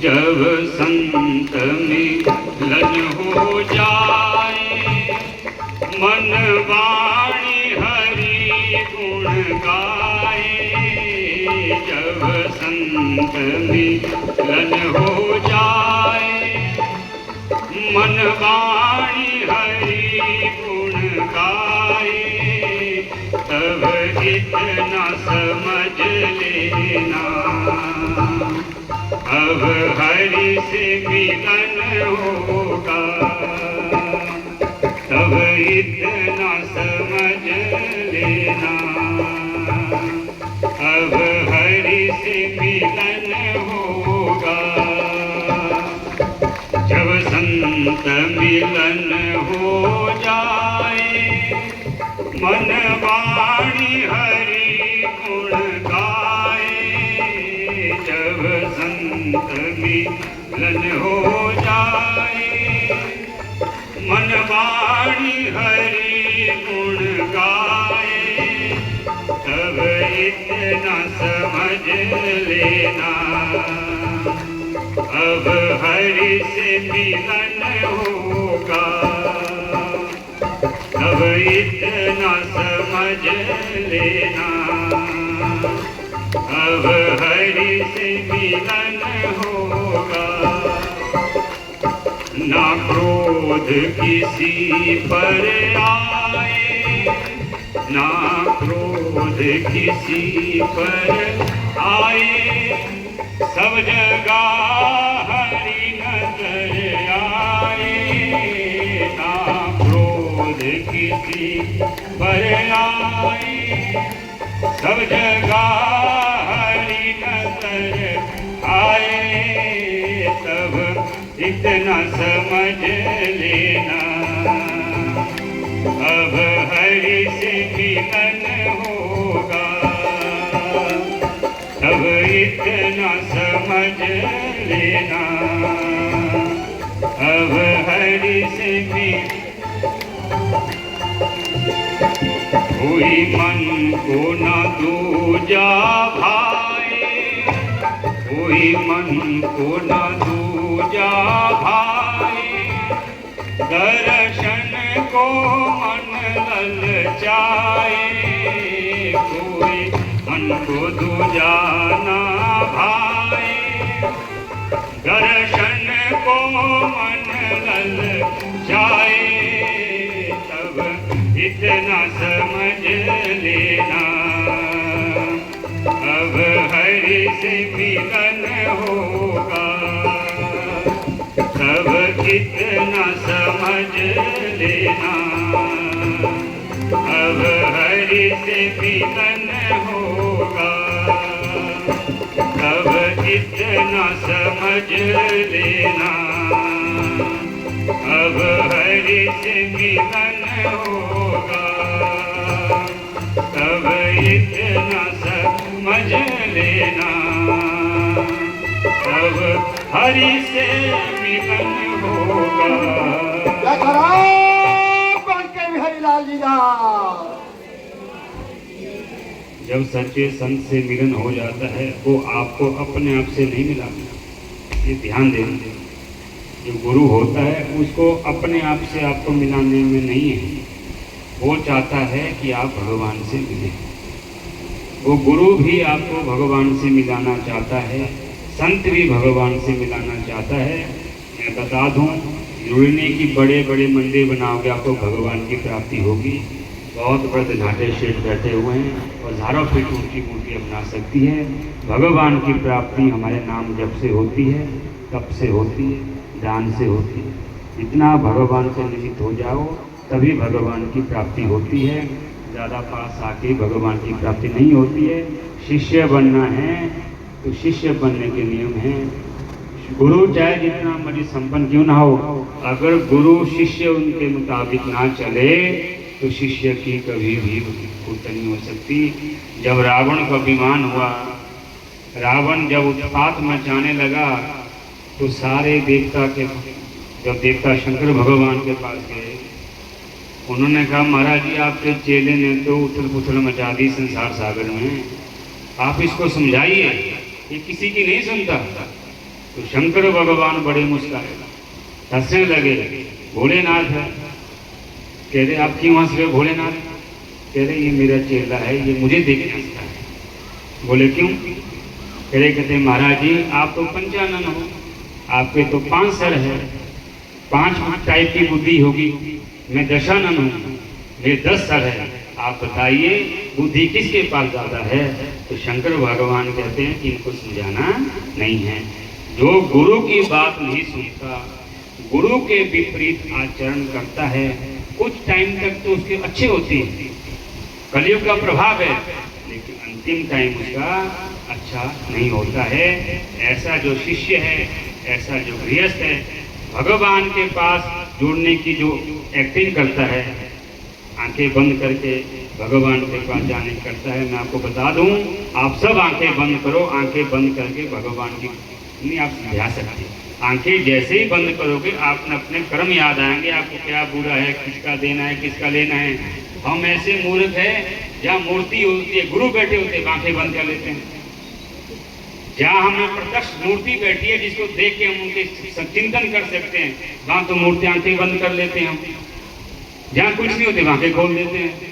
जब संत मिलन हो जाए, मन वाणी हरि गुण गाए। जब संत मिलन हो जाए, मन वाणी हरि गुण गाए। तब इतना समझ लेना, अब हरि से मिलन होगा। तब इतना समझ लेना, अब हरि से मिलन होगा। जब संत मिलन हो जाए, मन वाणी हरि गुण गाए। जब संत मिलन हो जाए, मन वाणी हरि गुण गाए। तब इतना समझ लेना, अब हरि से मिलन होगा। तब इतना समझ लेना, अब हरि से मिलन होगा। ना क्रोध किसी पर आए, ना क्रोध किसी पर आए। सब जगह हरि नजर आए। ना क्रोध किसी पर आए, सब जगह हरि नजर आए। तब इतना समझ लेना, अब हरि से मिलन होगा। तब इतना समझ लेना, अब हरि से मिलन। कोई मन को न दूजा भाए, कोई मन को न दूजा भाए। दर्शन को मन ललचाए, कोई मन को दूजा न भाए। दर्शन को मन ललचाए। तब इतना समझ लेना, अब हरि से मिलन होगा। तब इतना समझ लेना, अब हरि से मिलन होगा। तब इतना समझ लेना, अब हरि से मिलन होगा। तब इतना समझ लेना, अब हरि से मिलन होगा। हरिलाल जी का जब सच्चे संत से मिलन हो जाता है, वो आपको अपने आप से नहीं मिलाना, ये ध्यान देना। जो गुरु होता है उसको अपने आप से आपको मिलाने में नहीं है, वो चाहता है कि आप भगवान से मिलें। वो गुरु भी आपको भगवान से मिलाना चाहता है, संत भी भगवान से मिलाना चाहता है। मैं बता दूं, जुड़ने की बड़े बड़े मंदिर बनाओगे आपको भगवान की प्राप्ति होगी। बहुत बड़े घाटे शेठ बैठे हुए हैं और हज़ारों फीट ऊंची मूर्तियाँ बना सकती है। भगवान की प्राप्ति हमारे नाम जप से होती है, तप से होती है, दान से होती है। जितना भगवान से निमित्त हो जाओ तभी भगवान की प्राप्ति होती है। ज़्यादा पास आके भगवान की प्राप्ति नहीं होती है। शिष्य बनना है तो शिष्य बनने के नियम हैं। गुरु चाहे जितना मर्जी संपन्न क्यों ना हो, अगर गुरु शिष्य उनके मुताबिक ना चले तो शिष्य की कभी भी उत्पत्ति नहीं हो सकती। जब रावण का अभिमान हुआ, रावण जब उत्पात मचाने लगा तो सारे देवता के, जब देवता शंकर भगवान के पास गए, उन्होंने कहा महाराज जी आपके चेले ने तो उथल पुथल मचा दी संसार सागर में, आप इसको समझाइए। ये किसी की नहीं सुनता। तो शंकर भगवान बड़े मुस्कुराए, हंसने लगे। भोलेनाथ है, कह रहे आप क्यों हंस रहे हो भोलेनाथ? कह रहे ये मेरा चेला है, ये मुझे देख के हंसता है। बोले क्यों? कह रहे कहते महाराज जी आप तो पंचानन हो, आपके तो 5 सर है, 5 टाइप की बुद्धि होगी, मैं दशानन हूँ, मेरे 10 सर है, आप बताइए बुद्धि किसके पास ज्यादा है? तो शंकर भगवान कहते हैं कि इनको समझाना नहीं है। जो गुरु की बात नहीं सुनता, गुरु के विपरीत आचरण करता है, कुछ टाइम तक तो उसके अच्छे होते हैं, कलयुग का प्रभाव है, लेकिन अंतिम टाइम उसका अच्छा नहीं होता है। ऐसा जो शिष्य है, ऐसा जो गृहस्थ है, भगवान के पास जुड़ने की जो एक्टिंग करता है, आंखें बंद करके भगवान के पास जाने करता है। मैं आपको बता दूं, आप सब आंखें बंद करो, आंखें बंद करके भगवान की नहीं आप समझा सकते। आंखें जैसे ही बंद करोगे आपने अपने कर्म याद आएंगे, आपको क्या बुरा है, किसका देना है, किसका लेना है। हम ऐसे मूर्ख है, जहाँ मूर्ति होती है, गुरु बैठे होते हैं, आंखें बंद कर लेते हैं। जहाँ हमें प्रत्यक्ष मूर्ति बैठी है, जिसको देख के हम उनके चिंतन कर सकते हैं, वहाँ तो मूर्ति आंखें बंद कर लेते हैं हम। जहाँ कुछ नहीं होते वहाँ आंखें खोल देते हैं।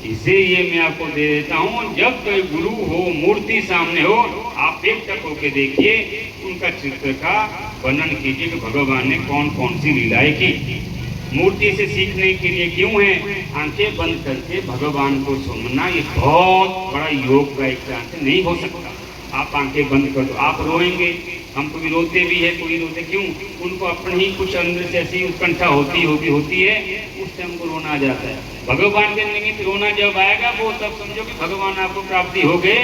इसे ये मैं आपको दे देता हूँ, जब कोई गुरु हो, मूर्ति सामने हो, आप एकटक होके देखिए, उनका चित्र का वर्णन कीजिए कि भगवान ने कौन कौन सी लीलाएं की। मूर्ति से सीखने के लिए क्यों है? आंखें बंद करके भगवान को सुनना ये बहुत बड़ा योग का एक चांस नहीं हो सकता। आप आंखें बंद कर दो, आप रोएंगे, हम कभी रोते भी है, कोई रोते क्यों? उनको अपनी ही कुछ अंदर से ऐसी उत्कंठा होती है, उस टाइम को रोना आ जाता है। भगवान के निमित्त रोना जब आएगा, वो तब समझो कि भगवान आपको प्राप्ति हो गए।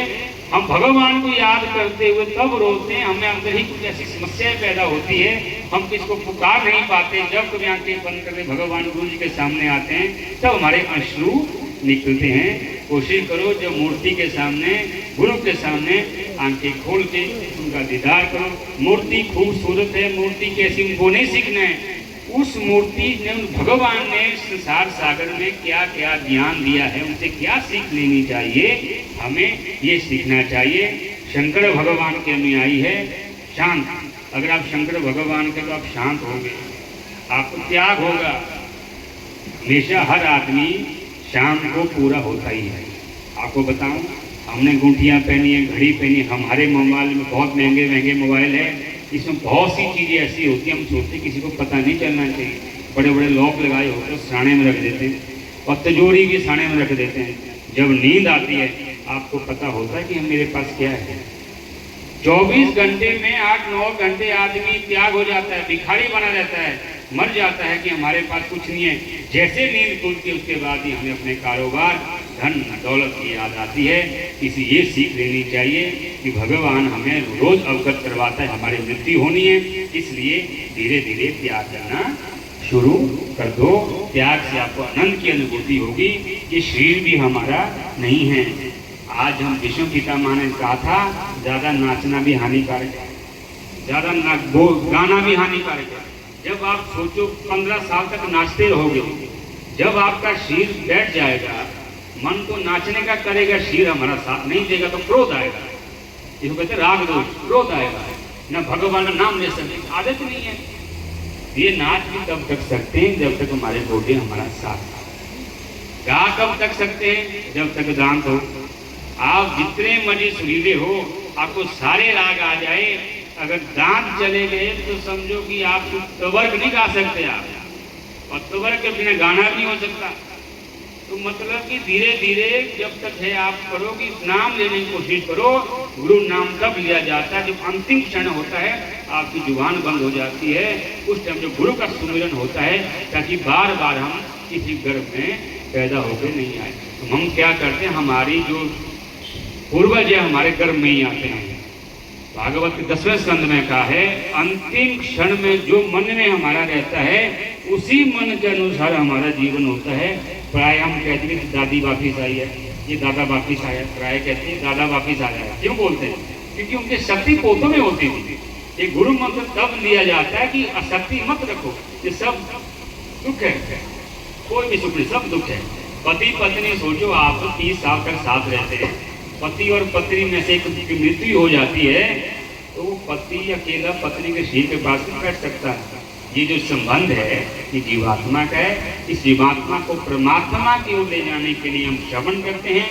हम भगवान को याद करते हुए तब रोते हैं, हमें अंदर ही कुछ ऐसी समस्याएं पैदा होती है, हम किसको पुकार नहीं पाते। जब कभी आंखें बंद करके भगवान गुरु जी के सामने आते हैं, तब हमारे अश्रु निकलते हैं। कोशिश करो जब मूर्ति के सामने, गुरु के सामने आंखें खोल के उनका दीदार करो। मूर्ति खूबसूरत है, मूर्ति कैसी उनको नहीं सीखना है। उस मूर्ति ने, भगवान ने संसार सागर में क्या क्या ज्ञान दिया है, उनसे क्या सीख लेनी चाहिए, हमें ये सीखना चाहिए। शंकर भगवान के अनुयायी है शांत। अगर आप शंकर भगवान के तो आप शांत होंगे, आपको त्याग होगा। हमेशा हर आदमी शाम को पूरा होता ही है। आपको बताऊं, हमने गुंठियां पहनी है, घड़ी पहनी है, हमारे मोबाइल में बहुत महंगे महंगे मोबाइल है, इसमें बहुत सी चीज़ें ऐसी होती हैं, हम सोचते किसी को पता नहीं चलना चाहिए। बड़े बड़े लॉक लगाए होते हैं, साने में रख देते हैं, और तिजोरी भी साने में रख देते हैं। जब नींद आती है, आपको पता होता है कि मेरे पास क्या है। 24 घंटे में 8-9 घंटे आदमी त्याग हो जाता है, भिखारी बना रहता है, मर जाता है कि हमारे पास कुछ नहीं है। जैसे नींद खुलती है, उसके बाद ही हमें अपने कारोबार, धन दौलत की याद आती है। इसी ये सीख लेनी चाहिए कि भगवान हमें रोज अवगत करवाता है हमारी मृत्यु होनी है, इसलिए धीरे धीरे त्याग करना शुरू कर दो। त्याग से आपको आनंद की अनुभूति होगी। ये शरीर भी हमारा नहीं है। आज हम विष्णु पितामह ने कहा था, ज़्यादा नाचना भी हानिकारक है, ज़्यादा गाना भी हानिकारक है। जब आप सोचो 15 साल तक नाचते रहोगे, जब आपका शरीर बैठ जाएगा, मन तो नाचने का करेगा, शरीर हमारा साथ नहीं देगा, तो क्रोध आएगा। इसको कहते राग दोष, क्रोध आएगा, न भगवान का नाम ले सकते, आदत नहीं है। ये नाच भी तब तक सकते हैं जब तक हमारे बॉडी हमारा साथ। गा कब तक सकते हैं? जब तक दांत हो। आप जितने मर्जी सुरीले हो, आपको सारे राग आ जाए, अगर दांत चले गए तो समझो कि आप तवर्क नहीं गा सकते आप, और तवर्क के बिना गाना भी नहीं हो सकता। तो मतलब कि धीरे धीरे जब तक है आप करो कि नाम लेने की कोशिश करो। गुरु नाम तब लिया जाता है जब अंतिम क्षण होता है, आपकी जुबान बंद हो जाती है, उस टाइम जो गुरु का सुमिरन होता है, ताकि बार बार हम किसी गर्भ में पैदा होकर नहीं आए। तो हम क्या करते हैं, हमारी जो पूर्वज है हमारे गर्भ में ही आते हैं। भागवत के 10वें स्कंद में कहा है, अंतिम क्षण में जो मन में हमारा रहता है, उसी मन के अनुसार हमारा जीवन होता है। प्राय हम कहते हैं दादी वापिस आई है, ये दादा वापिस आया, प्राय कहते हैं दादा वापिस आ जाएगा। क्यों बोलते हैं? क्योंकि उनकी शक्ति पोतों में होती थी। ये गुरु मंत्र तब लिया जाता है कि अशक्ति मत रखो, ये सब दुख है, कोई भी सुख नहीं, सब दुख है। पति पत्नी सोचो, आप 30 साल तक साथ रहते हैं, पति और पत्नी में से एक की मृत्यु हो जाती है, तो वो पति अकेला पत्नी के सिर के पास नहीं बैठ सकता है। ये जो संबंध है ये जीवात्मा का है। इस जीवात्मा को परमात्मा की ओर ले जाने के लिए हम श्रवण करते हैं,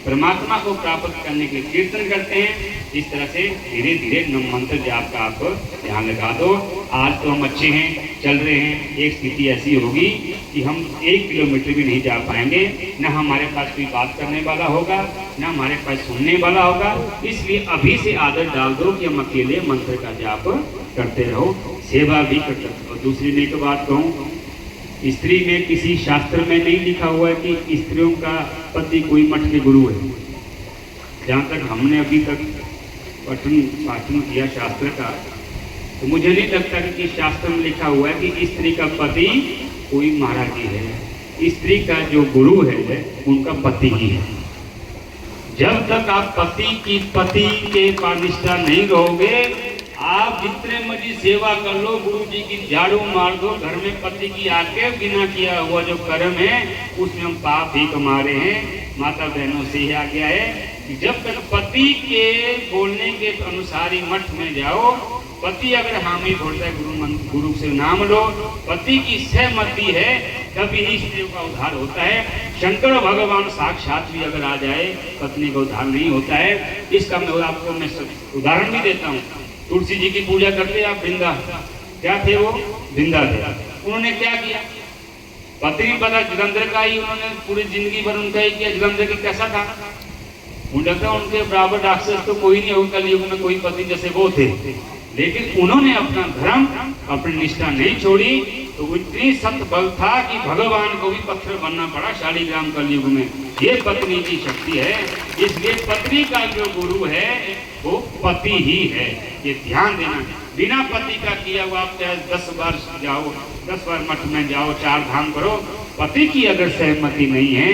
परमात्मा को प्राप्त करने के लिए कीर्तन करते हैं। इस तरह से धीरे धीरे मंत्र जाप का आप ध्यान लगा दो। आज तो हम अच्छे हैं, चल रहे हैं। एक स्थिति ऐसी होगी कि हम 1 किलोमीटर भी नहीं जा पाएंगे, न हमारे पास कोई बात करने वाला होगा, न हमारे पास सुनने वाला होगा। इसलिए अभी से आदत डाल दो कि हम अकेले मंत्र का जाप करते रहो, सेवा भी करते रहो। दूसरी एक बात कहूँ, स्त्री में किसी शास्त्र में नहीं लिखा हुआ है कि स्त्रियों का पति कोई मठ के गुरु है। जहाँ तक हमने अभी तक पाठन किया शास्त्र का, तो मुझे नहीं लगता कि शास्त्र में लिखा हुआ है कि स्त्री का पति कोई महाराज जी है। स्त्री का जो गुरु है उनका पति ही है। जब तक आप पति के निष्ठा नहीं रहोगे, आप जितने मर्जी सेवा कर लो, गुरु जी की झाड़ू मार दो, घर में पति की आके बिना किया हुआ जो कर्म है उसमें हम पाप ही कमा रहे हैं। माता बहनों से ही आ गया है कि जब तक पति के बोलने के अनुसार ही मठ में जाओ, पति अगर हामी बोलता है गुरु से नाम लो, पति की सहमति है, तभी ही स्त्रियों का उद्धार होता है। शंकर भगवान साक्षात भी अगर आ जाए, पत्नी का उद्धार नहीं होता है। इसका मैं आपको उदाहरण भी देता हूँ। तुलसी जी की पूजा करते आप, वृंदा क्या थे, वो वृंदा थे। उन्होंने क्या किया, पत्नी पता जलंधर का ही, उन्होंने पूरी जिंदगी भर उनका ही किया। जलंधर की कैसा था, मुझे लगता है उनके बराबर राक्षस तो कोई नहीं होगा कलयुग में, कोई पति जैसे वो थे। लेकिन उन्होंने अपना धर्म, अपनी निष्ठा नहीं छोड़ी, तो इतनी सत्य बल था कि भगवान को भी पत्थर बनना पड़ा शालिग्राम कलयुग में। ये पत्नी की शक्ति है। इसलिए पत्नी का जो गुरु है वो पति ही है, ये ध्यान देना। बिना पति का किया हुआ आप चाहे 10 बार जाओ, 10 बार मठ में जाओ, 4 धाम करो, पति की अगर सहमति नहीं है,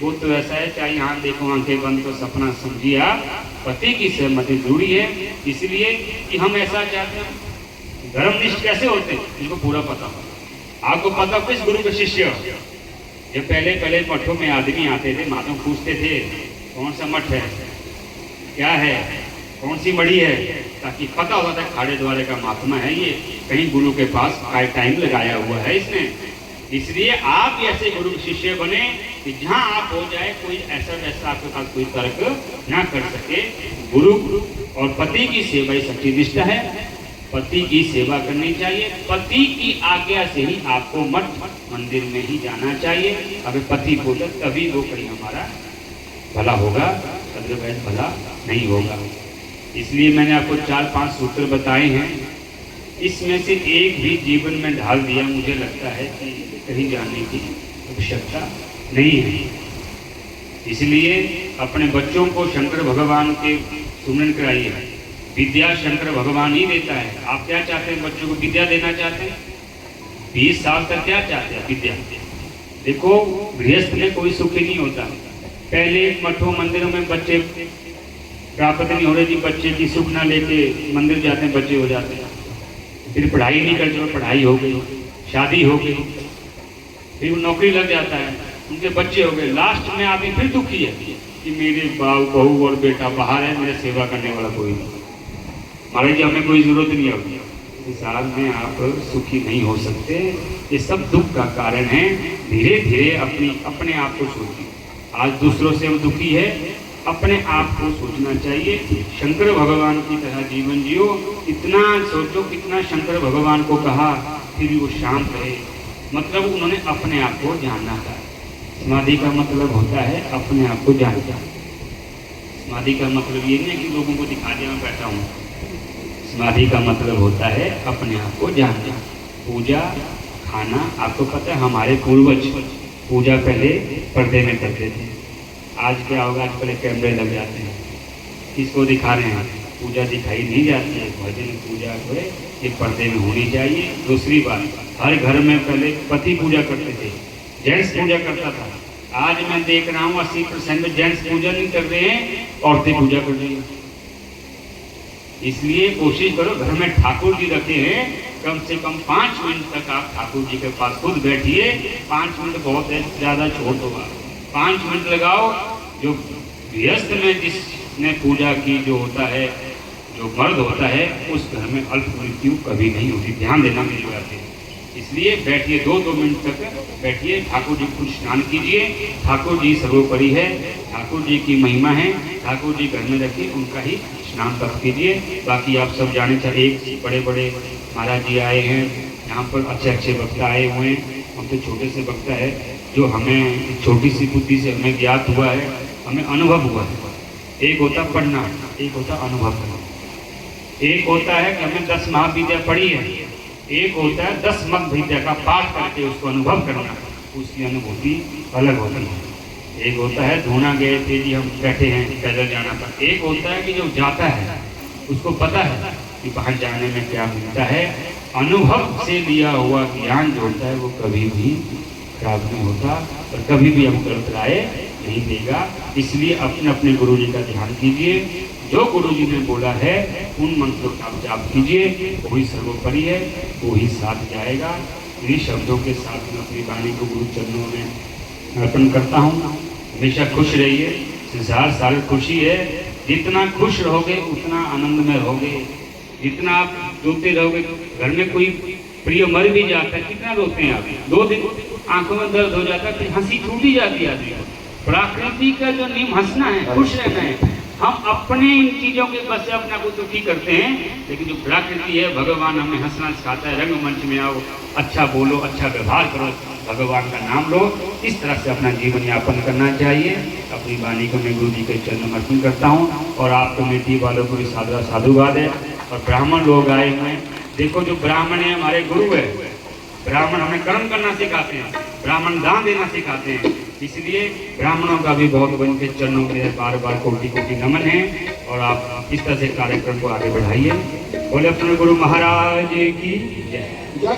वो तो ऐसा है चाहे यहाँ देखो आंखें बंद तो सपना समझिए आप, पति की सहमति जरूरी है। इसलिए कि हम ऐसा चाहते हैं। धर्मनिष्ठ कैसे होते हैं इनको पूरा पता हो। आपको पता किस गुरु के शिष्य, जब पहले मठों में आदमी आते थे, माता पूछते थे कौन सा मठ है, क्या है, कौन सी मड़ी है, ताकि पता होता था खाड़े द्वारे का महात्मा है, ये कहीं गुरु के पास टाइम लगाया हुआ है इसने। इसलिए आप ऐसे गुरु शिष्य बने कि जहाँ आप हो जाए कोई ऐसा वैसा आपके पास कोई तर्क ना कर सके। गुरु और पति की सेवा ही सच्ची निष्ठा है। पति की सेवा करनी चाहिए, पति की आज्ञा से ही आपको मठ मंदिर में ही जाना चाहिए। अगर पति बोले तभी वो कहीं हमारा भला होगा, अदरवाइज भला नहीं होगा। इसलिए मैंने आपको 4-5 सूत्र बताए हैं, इसमें से एक भी जीवन में ढाल दिया, मुझे लगता है कि कहीं जाने की आवश्यकता नहीं है। इसलिए अपने बच्चों को शंकर भगवान के सुमरन कराइए। विद्या शंकर भगवान ही देता है। आप क्या चाहते हैं, बच्चों को विद्या देना चाहते हैं? 20 साल तक क्या चाहते हैं विद्या? देखो गृहस्थ में कोई सुखी नहीं होता। पहले मठों मंदिरों में बच्चे प्राप्त नहीं हो रहे थी, बच्चे की सुख ना लेके मंदिर जाते हैं, बच्चे हो जाते हैं। फिर पढ़ाई नहीं करते, पढ़ाई हो गई, शादी हो गई, फिर नौकरी लग जाता है, उनके बच्चे हो गए। लास्ट में आदमी फिर दुखी है कि मेरे बहू और बेटा बाहर है, मेरे सेवा करने वाला कोई नहीं। महाराज जी हमें कोई जरूरत नहीं होगी। इस साल में आप सुखी नहीं हो सकते। ये सब दुख का कारण है। धीरे धीरे अपने आप को सोचिए। आज दूसरों से हम दुखी है, अपने आप को सोचना चाहिए। शंकर भगवान की तरह जीवन जियो। इतना सोचो कितना शंकर भगवान को कहा फिर भी वो शांत रहे। मतलब उन्होंने अपने आप को जानना था। समाधि का मतलब होता है अपने आप को जानना। समाधि का मतलब ये नहीं कि लोगों को दिखा दिया मैं बैठा हूँ। समाधि का मतलब होता है अपने आप को जानना। पूजा खाना, आपको पता है हमारे पूर्वज पूजा पहले पर्दे में करते थे। आज क्या होगा, आज पहले कैमरे लग जाते हैं, किसको दिखा रहे हैं, पूजा दिखाई नहीं जाती है। भजन पूजा जो है ये पर्दे में होनी चाहिए। दूसरी बात, हर घर में पहले पति पूजा करते थे, जेंट्स पूजा करता था। आज मैं देख रहा हूँ 80% में जेंट्स पूजा नहीं कर रहे हैं, औरतें पूजा कर रही हैं। इसलिए कोशिश करो घर में ठाकुर जी रखे हैं, कम से कम 5 मिनट तक आप ठाकुर जी के पास खुद बैठिए। 5 मिनट बहुत है, ज़्यादा छोट होगा। 5 मिनट लगाओ। जो गृहस्थ में जिसने पूजा की जो होता है जो मर्द होता है उस घर में अल्प मृत्यु कभी नहीं होती। ध्यान देना मेरी बात है। इसलिए बैठिए, 2 मिनट तक बैठिए, ठाकुर जी को स्नान कीजिए। ठाकुर जी सर्वोपरि है, ठाकुर जी की महिमा है, ठाकुर जी घर में रखिए, उनका ही स्नान तक कीजिए। बाकी आप सब जाने चाहिए, एक बड़े बड़े महाराज जी आए हैं यहाँ पर, अच्छे अच्छे वक्ता आए हुए हैं। हम तो छोटे से वक्ता है, जो हमें छोटी सी बुद्धि से हमें ज्ञात हुआ है, हमें अनुभव हुआ है। एक होता पढ़ना, एक होता अनुभव करना। एक होता है कि हमने 10 महाविद्या पढ़ी है, एक होता है 10 मध्य विद्या का पाठ करके उसको अनुभव करना, उसकी अनुभूति अलग होती है। एक होता है धोना गए थे जी, हम बैठे हैं पैदल जाना पर। एक होता है कि जो जाता है उसको पता है कि बाहर जाने में क्या मिलता है। अनुभव से लिया हुआ ज्ञान जो होता है वो कभी भी खराब नहीं होता और कभी भी हम गलत राय नहीं देगा। इसलिए अपने अपने गुरु जी का ध्यान कीजिए, जो गुरु जी ने बोला है उन मंत्रों का आप जाप कीजिए, वही सर्वोपरि है, वही साथ जाएगा। इन्हीं शब्दों के साथ मैं अपनी वाणी को गुरु चरणों में अर्पण करता हूँ। हमेशा खुश रहिए, संसार सारी खुशी है। जितना खुश रहोगे उतना आनंद में रहोगे। जितना आप रोते रहोगे, घर में कोई प्रिय मर भी जाता है, कितना रोते हैं आप, 2 दिन आंखों में दर्द हो जाता है, फिर हंसी छूट ही जाती है आदमी को। प्रकृति का जो नियम हंसना है, खुश रहना है। हम अपने इन चीजों के बस से अपना को दुखी करते हैं, लेकिन जो प्रकृति है, भगवान हमें हंसना सिखाता है। रंगमंच में आओ, अच्छा बोलो, अच्छा व्यवहार करो, भगवान का नाम लो। इस तरह से अपना जीवन यापन करना चाहिए। अपनी वाणी को मैं गुरु जी के चरणों में अर्पण करता हूँ। और आप कमेटी वालों को भी साधुवाद है। और ब्राह्मण लोग आए हुए हैं, देखो जो ब्राह्मण है हमारे गुरु है। ब्राह्मण हमें कर्म करना सिखाते हैं, ब्राह्मण दान देना सिखाते हैं। इसलिए ब्राह्मणों का भी बहुत बन के चरणों में बार बार कोटि कोटि नमन है। और आप इस तरह से कार्यक्रम को आगे बढ़ाइए। बोले अपने गुरु महाराज की जय। जय